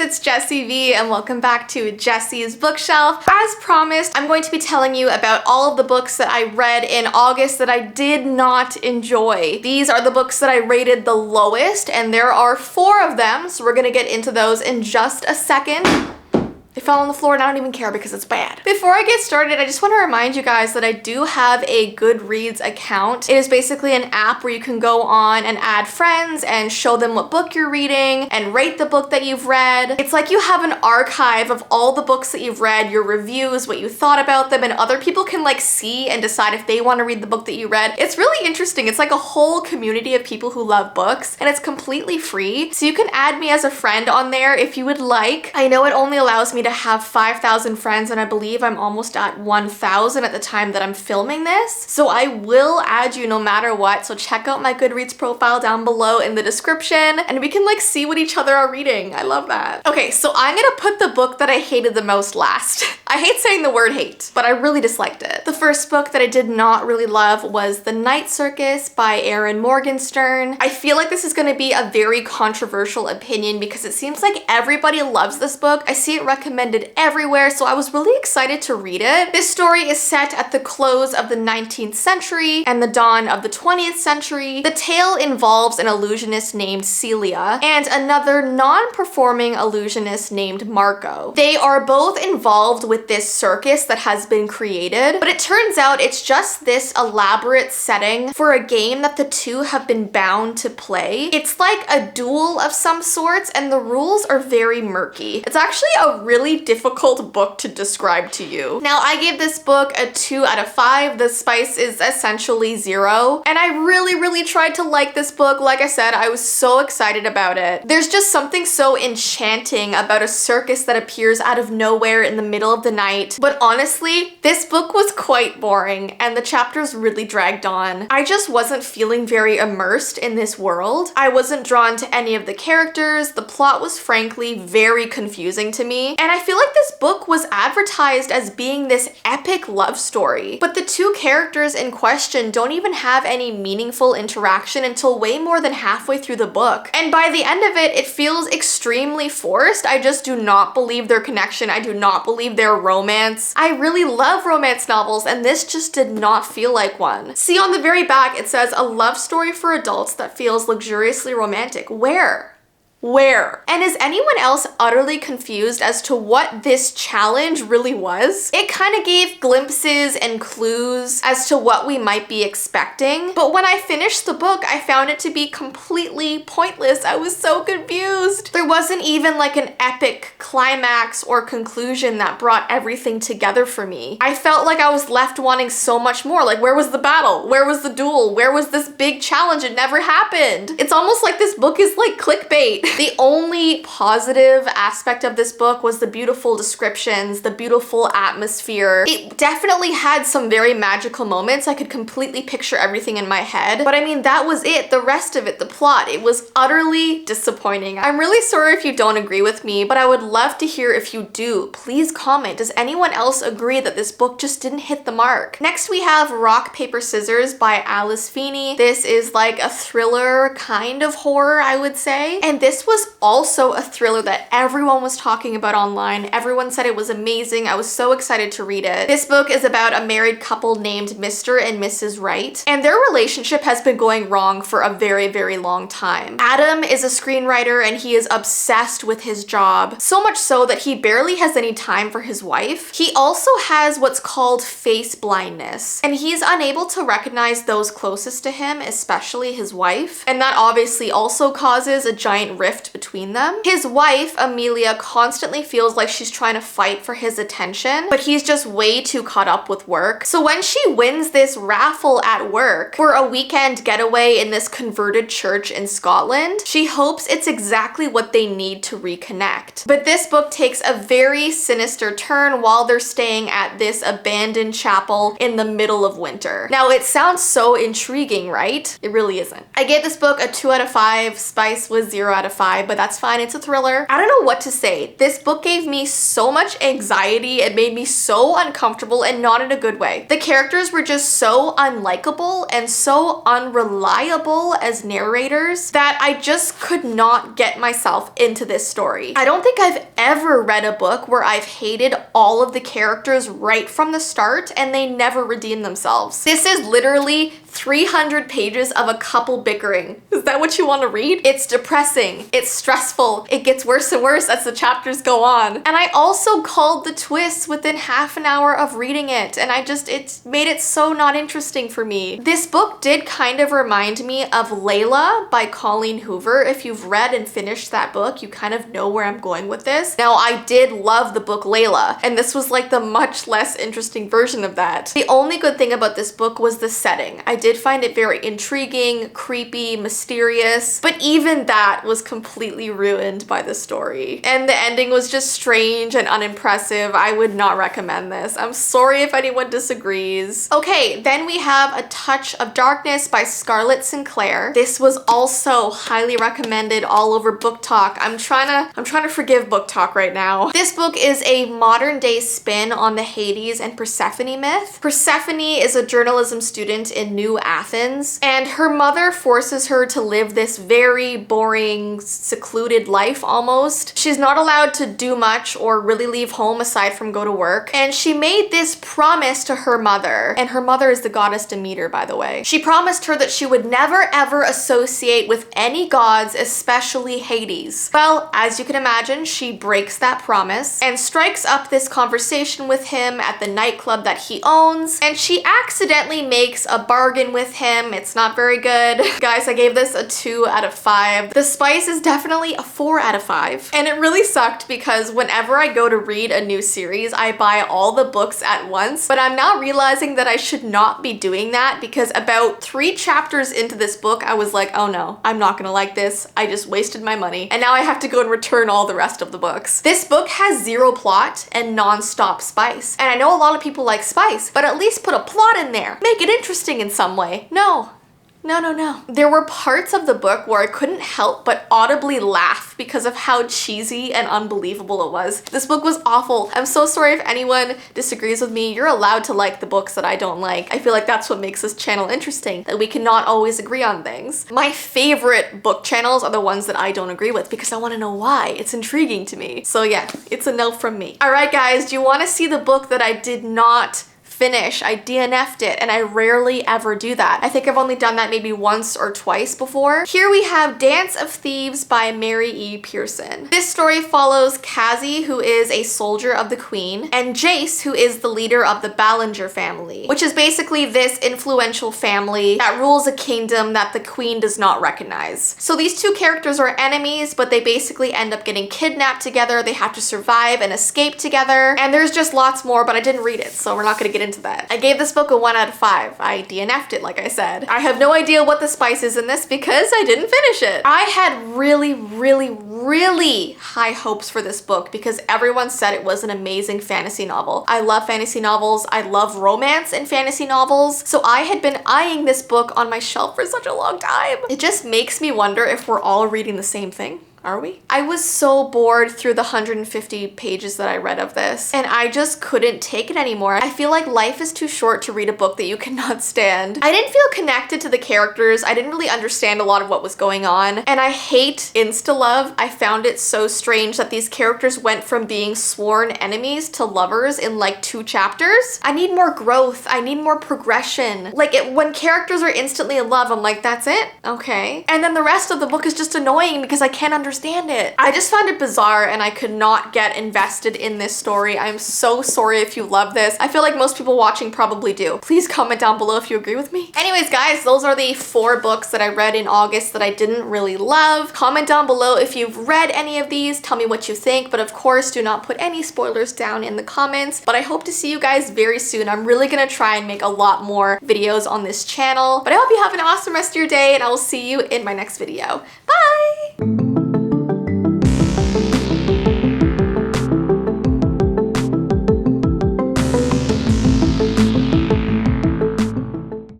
it's Jessii Vee and welcome back to Jessie's Bookshelf. As promised, I'm going to be telling you about all of the books that I read in August that I did not enjoy. These are the books that I rated the lowest, and there are 4 of them, so we're gonna get into those in just a second. It fell on the floor and I don't even care because it's bad. Before I get started, I just want to remind you guys that I do have a Goodreads account. It is basically an app where you can go on and add friends and show them what book you're reading and rate the book that you've read. It's like you have an archive of all the books that you've read, your reviews, what you thought about them, and other people can like see and decide if they want to read the book that you read. It's really interesting. It's like a whole community of people who love books, and it's completely free. So you can add me as a friend on there if you would like. I know it only allows me to have 5,000 friends, and I believe I'm almost at 1,000 at the time that I'm filming this. So I will add you no matter what. So check out my Goodreads profile down below in the description and we can like see what each other are reading. I love that. Okay, so I'm gonna put the book that I hated the most last. I hate saying the word hate, but I really disliked it. The first book that I did not really love was The Night Circus by Erin Morgenstern. I feel like this is gonna be a very controversial opinion because it seems like everybody loves this book. I see it recommended everywhere, so I was really excited to read it. This story is set at the close of the 19th century and the dawn of the 20th century. The tale involves an illusionist named Celia and another non-performing illusionist named Marco. They are both involved with this circus that has been created, but it turns out it's just this elaborate setting for a game that the two have been bound to play. It's like a duel of some sorts, and the rules are very murky. It's actually a really difficult book to describe to you. Now, I gave this book a 2 out of 5. The spice is essentially 0, and I really tried to like this book. Like I said, I was so excited about it. There's just something so enchanting about a circus that appears out of nowhere in the middle of the night. But honestly, this book was quite boring and the chapters really dragged on. I just wasn't feeling very immersed in this world. I wasn't drawn to any of the characters. The plot was frankly very confusing to me, and I feel like this book was advertised as being this epic love story, but the two characters in question don't even have any meaningful interaction until way more than halfway through the book. And by the end of it, it feels extremely forced. I just do not believe their connection. I do not believe their romance. I really love romance novels, and this just did not feel like one. See, on the very back, it says a love story for adults that feels luxuriously romantic. Where? And is anyone else utterly confused as to what this challenge really was? It kind of gave glimpses and clues as to what we might be expecting, but when I finished the book, I found it to be completely pointless. I was so confused. There wasn't even like an epic climax or conclusion that brought everything together for me. I felt like I was left wanting so much more. Like, where was the battle? Where was the duel? Where was this big challenge? It never happened. It's almost like this book is like clickbait. The only positive aspect of this book was the beautiful descriptions, the beautiful atmosphere. It definitely had some very magical moments. I could completely picture everything in my head, but I mean, that was it. The rest of it, the plot, it was utterly disappointing. I'm really sorry if you don't agree with me, but I would love to hear if you do. Please comment. Does anyone else agree that this book just didn't hit the mark? Next, we have Rock, Paper, Scissors by Alice Feeney. This is like a thriller kind of horror, I would say, and this was also a thriller that everyone was talking about online. Everyone said it was amazing. I was so excited to read it. This book is about a married couple named Mr. and Mrs. Wright, and their relationship has been going wrong for a very long time. Adam is a screenwriter and he is obsessed with his job, so much so that he barely has any time for his wife. He also has what's called face blindness, and he's unable to recognize those closest to him, especially his wife, and that obviously also causes a giant rift between them. His wife, Amelia, constantly feels like she's trying to fight for his attention, but he's just way too caught up with work. So when she wins this raffle at work for a weekend getaway in this converted church in Scotland, she hopes it's exactly what they need to reconnect. But this book takes a very sinister turn while they're staying at this abandoned chapel in the middle of winter. Now, it sounds so intriguing, right? It really isn't. I gave this book a 2 out of 5. Spice was 0 out of 5, but that's fine. It's a thriller. I don't know what to say. This book gave me so much anxiety. It made me so uncomfortable, and not in a good way. The characters were just so unlikable and so unreliable as narrators that I just could not get myself into this story. I don't think I've ever read a book where I've hated all of the characters right from the start and they never redeem themselves. This is literally 300 pages of a couple bickering. Is that what you want to read? It's depressing. It's stressful. It gets worse and worse as the chapters go on. And I also called the twists within half an hour of reading it, and it made it so not interesting for me. This book did kind of remind me of Layla by Colleen Hoover. If you've read and finished that book, you kind of know where I'm going with this. Now, I did love the book Layla, and this was like the much less interesting version of that. The only good thing about this book was the setting. I did find it very intriguing, creepy, mysterious, but even that was completely ruined by the story. And the ending was just strange and unimpressive. I would not recommend this. I'm sorry if anyone disagrees. Okay, then we have A Touch of Darkness by Scarlett Sinclair. This was also highly recommended all over Book Talk. I'm trying to forgive Book Talk right now. This book is a modern day spin on the Hades and Persephone myth. Persephone is a journalism student in New Athens, and her mother forces her to live this very boring, secluded life almost. She's not allowed to do much or really leave home aside from go to work, and she made this promise to her mother, and her mother is the goddess Demeter, by the way. She promised her that she would never ever associate with any gods, especially Hades. Well, as you can imagine, she breaks that promise and strikes up this conversation with him at the nightclub that he owns, and she accidentally makes a bargain with him. It's not very good. Guys, I gave this a 2 out of 5. The spice is definitely a 4 out of 5. And it really sucked because whenever I go to read a new series, I buy all the books at once, but I'm now realizing that I should not be doing that because about 3 chapters into this book, I was like, oh no, I'm not gonna like this. I just wasted my money. And now I have to go and return all the rest of the books. This book has 0 plot and non-stop spice. And I know a lot of people like spice, but at least put a plot in there. Make it interesting in some way. No. No. There were parts of the book where I couldn't help but audibly laugh because of how cheesy and unbelievable it was. This book was awful. I'm so sorry if anyone disagrees with me. You're allowed to like the books that I don't like. I feel like that's what makes this channel interesting, that we cannot always agree on things. My favorite book channels are the ones that I don't agree with because I want to know why. It's intriguing to me. So yeah, it's a no from me. All right, guys, do you want to see the book that I did not finish? I DNF'd it, and I rarely ever do that. I think I've only done that maybe once or twice before. Here we have Dance of Thieves by Mary E. Pearson. This story follows Cassie, who is a soldier of the Queen, and Jace, who is the leader of the Ballinger family, which is basically this influential family that rules a kingdom that the Queen does not recognize. So these two characters are enemies, but they basically end up getting kidnapped together. They have to survive and escape together, and there's just lots more, but I didn't read it, so we're not gonna get into that. I gave this book a 1 out of 5. I DNF'd it, like I said. I have no idea what the spice is in this because I didn't finish it. I had really high hopes for this book because everyone said it was an amazing fantasy novel. I love fantasy novels. I love romance in fantasy novels. So I had been eyeing this book on my shelf for such a long time. It just makes me wonder if we're all reading the same thing. Are we? I was so bored through the 150 pages that I read of this, and I just couldn't take it anymore. I feel like life is too short to read a book that you cannot stand. I didn't feel connected to the characters. I didn't really understand a lot of what was going on, and I hate insta-love. I found it so strange that these characters went from being sworn enemies to lovers in like 2 chapters. I need more growth. I need more progression. Like when characters are instantly in love, I'm like, that's it? Okay. And then the rest of the book is just annoying because I can't understand it. I just found it bizarre and I could not get invested in this story. I'm so sorry if you love this. I feel like most people watching probably do. Please comment down below if you agree with me. Anyways, guys, those are the 4 books that I read in August that I didn't really love. Comment down below if you've read any of these. Tell me what you think, but of course, do not put any spoilers down in the comments. But I hope to see you guys very soon. I'm really gonna try and make a lot more videos on this channel. But I hope you have an awesome rest of your day, and I will see you in my next video. Bye!